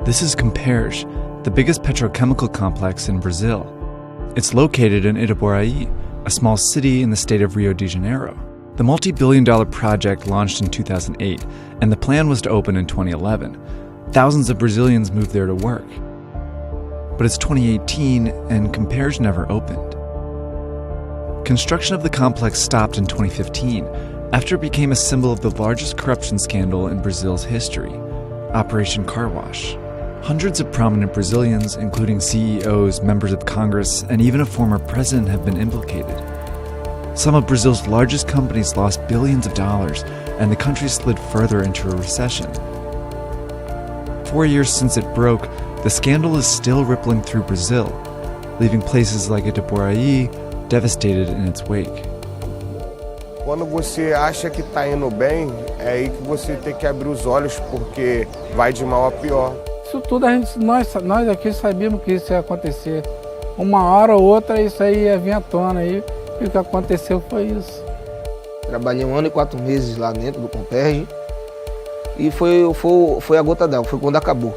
This is Comperj, the biggest petrochemical complex in Brazil. It's located in Itaboraí, a small city in the state of Rio de Janeiro. The multi-billion-dollar project launched in 2008, and the plan was to open in 2011. Thousands of Brazilians moved there to work. But it's 2018, and Comperj never opened. Construction of the complex stopped in 2015, after it became a symbol of the largest corruption scandal in Brazil's history, Operation Car Wash. Hundreds of prominent Brazilians, including CEOs, members of Congress, and even a former president have been implicated. Some of Brazil's largest companies lost billions of dollars, and the country slid further into a recession. 4 years since it broke, the scandal is still rippling through Brazil, leaving places like Itaboraí devastated in its wake. Quando você acha que está indo bem, é aí que você tem que abrir os olhos, porque vai de mal a pior. Isso tudo nós aqui sabíamos que isso ia acontecer. Uma hora ou outra isso aí ia vir à tona aí, e o que aconteceu foi isso. Trabalhei 1 ano e 4 meses lá dentro do Comperj e foi a gota d'água, foi quando acabou.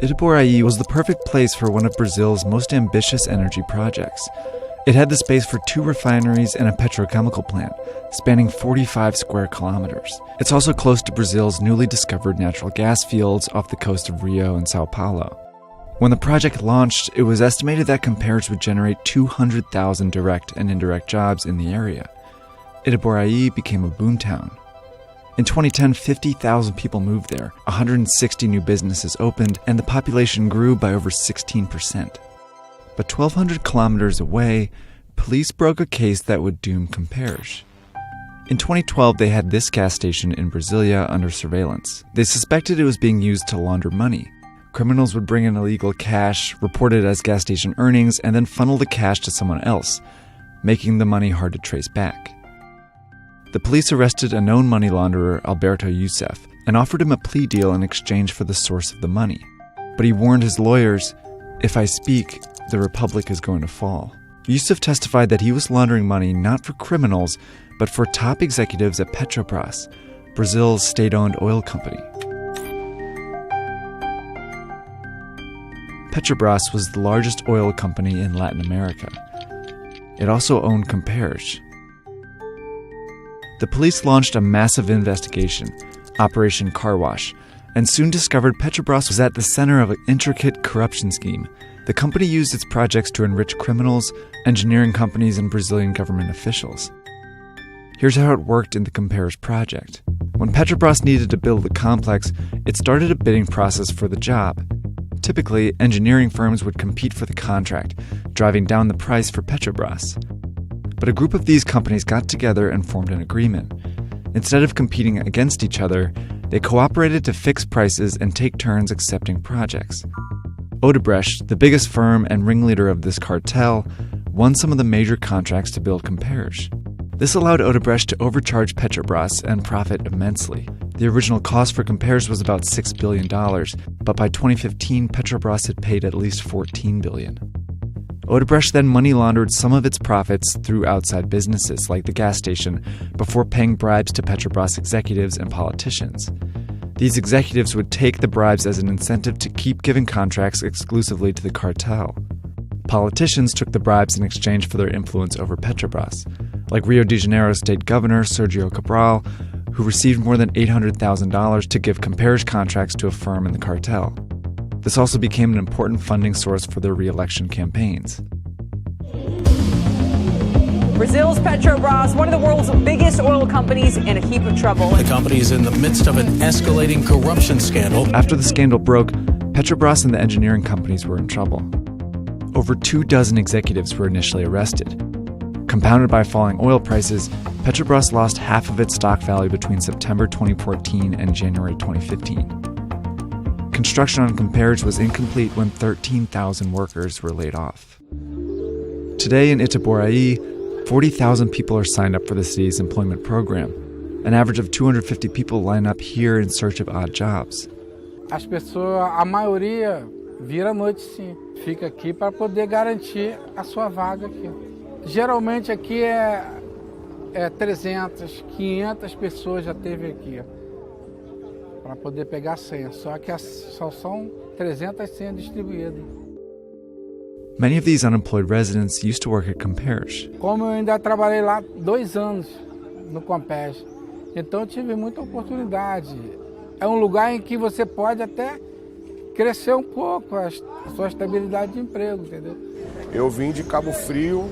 Itaboraí was the perfect place for one of Brazil's most ambitious energy projects. It had the space for 2 refineries and a petrochemical plant, spanning 45 square kilometers. It's also close to Brazil's newly discovered natural gas fields off the coast of Rio and Sao Paulo. When the project launched, it was estimated that Comperj would generate 200,000 direct and indirect jobs in the area. Itaboraí became a boomtown. In 2010, 50,000 people moved there, 160 new businesses opened, and the population grew by over 16%. But 1,200 kilometers away, police broke a case that would doom Comperj. In 2012, they had this gas station in Brasilia under surveillance. They suspected it was being used to launder money. Criminals would bring in illegal cash, report it as gas station earnings, and then funnel the cash to someone else, making the money hard to trace back. The police arrested a known money launderer, Alberto Youssef, and offered him a plea deal in exchange for the source of the money. But he warned his lawyers, "If I speak, the republic is going to fall." Youssef testified that he was laundering money not for criminals, but for top executives at Petrobras, Brazil's state-owned oil company. Petrobras was the largest oil company in Latin America. It also owned Comperj. The police launched a massive investigation, Operation Car Wash, and soon discovered Petrobras was at the center of an intricate corruption scheme. The company used its projects to enrich criminals, engineering companies, and Brazilian government officials. Here's how it worked in the Comperj project. When Petrobras needed to build the complex, it started a bidding process for the job. Typically, engineering firms would compete for the contract, driving down the price for Petrobras. But a group of these companies got together and formed an agreement. Instead of competing against each other, they cooperated to fix prices and take turns accepting projects. Odebrecht, the biggest firm and ringleader of this cartel, won some of the major contracts to build Comperj. This allowed Odebrecht to overcharge Petrobras and profit immensely. The original cost for Comperj was about $6 billion, but by 2015, Petrobras had paid at least $14 billion. Odebrecht then money laundered some of its profits through outside businesses like the gas station before paying bribes to Petrobras executives and politicians. These executives would take the bribes as an incentive to keep giving contracts exclusively to the cartel. Politicians took the bribes in exchange for their influence over Petrobras, like Rio de Janeiro state governor Sergio Cabral, who received more than $800,000 to give Comperj contracts to a firm in the cartel. This also became an important funding source for their re-election campaigns. Brazil's Petrobras, one of the world's biggest oil companies, in a heap of trouble. The company is in the midst of an escalating corruption scandal. After the scandal broke, Petrobras and the engineering companies were in trouble. Over 24 executives were initially arrested. Compounded by falling oil prices, Petrobras lost half of its stock value between September 2014 and January 2015. Construction on Comperj was incomplete when 13,000 workers were laid off. Today in Itaboraí, 40,000 people are signed up for the city's employment program. An average of 250 people line up here in search of odd jobs. As pessoas, a maioria, vira à noite sim. Fica aqui para poder garantir a sua vaga aqui. Geralmente aqui é 300, 500 pessoas já teve aqui para poder pegar a senha. Só que só são 300 senhas distribuídas. Many of these unemployed residents used to work at Comperge. Como eu ainda trabalhei lá 2 anos no Comperge, então eu tive muita oportunidade. É um lugar em que você pode até crescer um pouco a sua estabilidade de emprego, entendeu? Eu vim de Cabo Frio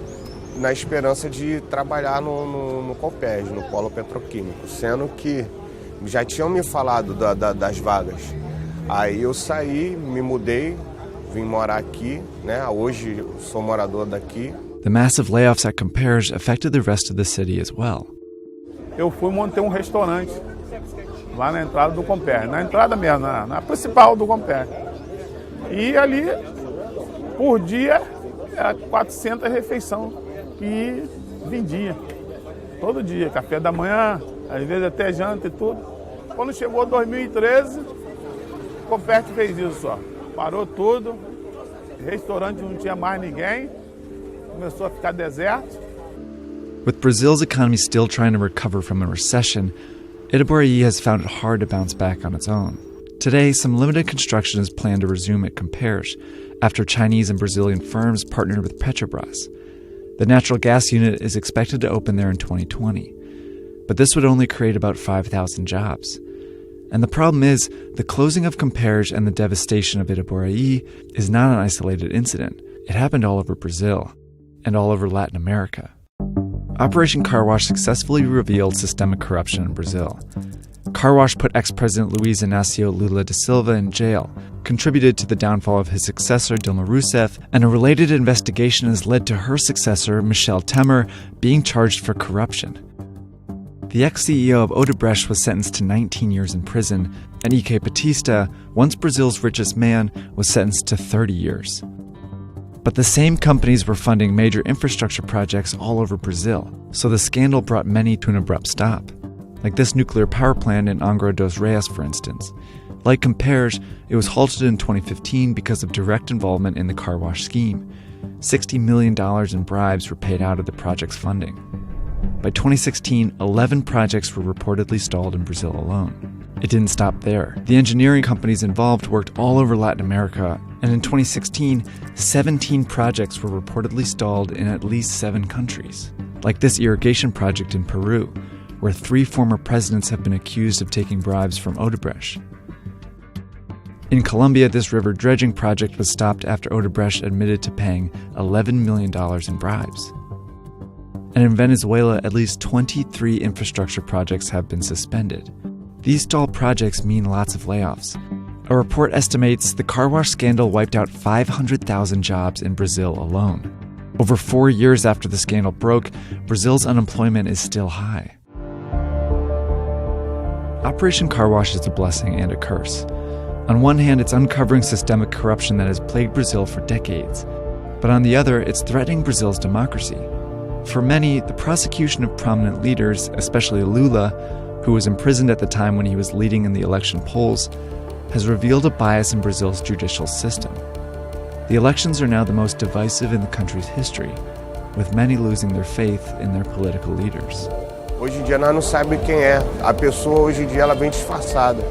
na esperança de trabalhar no Comperge, no polo petroquímico, sendo que já tinham me falado das vagas. Aí eu saí, me mudei, vim morar aqui, né? Hoje sou morador daqui. The massive layoffs at Comperge affected the rest of the city as well. Eu fui montar um restaurante lá na entrada do Comperge, na entrada mesmo, na principal do Comperge. E ali, por dia, era 400 refeições que vendia. Todo dia, café da manhã, às vezes até janta e tudo. Quando chegou 2013, o Comperge fez isso só. Parou tudo, restaurante não tinha mais ninguém, começou a ficar deserto. With Brazil's economy still trying to recover from a recession, Itaboraí has found it hard to bounce back on its own. Today, some limited construction is planned to resume at Comperge after Chinese and Brazilian firms partnered with Petrobras. The natural gas unit is expected to open there in 2020. But this would only create about 5,000 jobs. And the problem is, the closing of Comperge and the devastation of Itaboraí is not an isolated incident. It happened all over Brazil and all over Latin America. Operation Car Wash successfully revealed systemic corruption in Brazil. Car Wash put ex-President Luiz Inácio Lula da Silva in jail, contributed to the downfall of his successor Dilma Rousseff, and a related investigation has led to her successor, Michel Temer, being charged for corruption. The ex-CEO of Odebrecht was sentenced to 19 years in prison, and Ike Batista, once Brazil's richest man, was sentenced to 30 years. But the same companies were funding major infrastructure projects all over Brazil, so the scandal brought many to an abrupt stop. Like this nuclear power plant in Angra dos Reis, for instance. Like Comperge, it was halted in 2015 because of direct involvement in the car wash scheme. $60 million in bribes were paid out of the project's funding. By 2016, 11 projects were reportedly stalled in Brazil alone. It didn't stop there. The engineering companies involved worked all over Latin America, and in 2016, 17 projects were reportedly stalled in at least 7 countries. Like this irrigation project in Peru, where 3 former presidents have been accused of taking bribes from Odebrecht. In Colombia, this river dredging project was stopped after Odebrecht admitted to paying $11 million in bribes. And in Venezuela, at least 23 infrastructure projects have been suspended. These stalled projects mean lots of layoffs. A report estimates the car wash scandal wiped out 500,000 jobs in Brazil alone. Over 4 years after the scandal broke, Brazil's unemployment is still high. Operation Car Wash is a blessing and a curse. On one hand, it's uncovering systemic corruption that has plagued Brazil for decades. But on the other, it's threatening Brazil's democracy. For many, the prosecution of prominent leaders, especially Lula, who was imprisoned at the time when he was leading in the election polls, has revealed a bias in Brazil's judicial system. The elections are now the most divisive in the country's history, with many losing their faith in their political leaders. Hoje em dia nós não sabemos quem é. A pessoa hoje em dia ela vem disfarçada.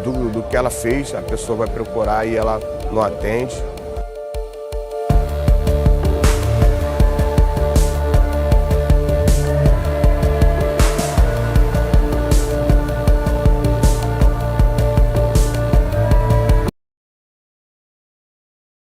Do que ela fez, a pessoa vai procurar e ela não atende.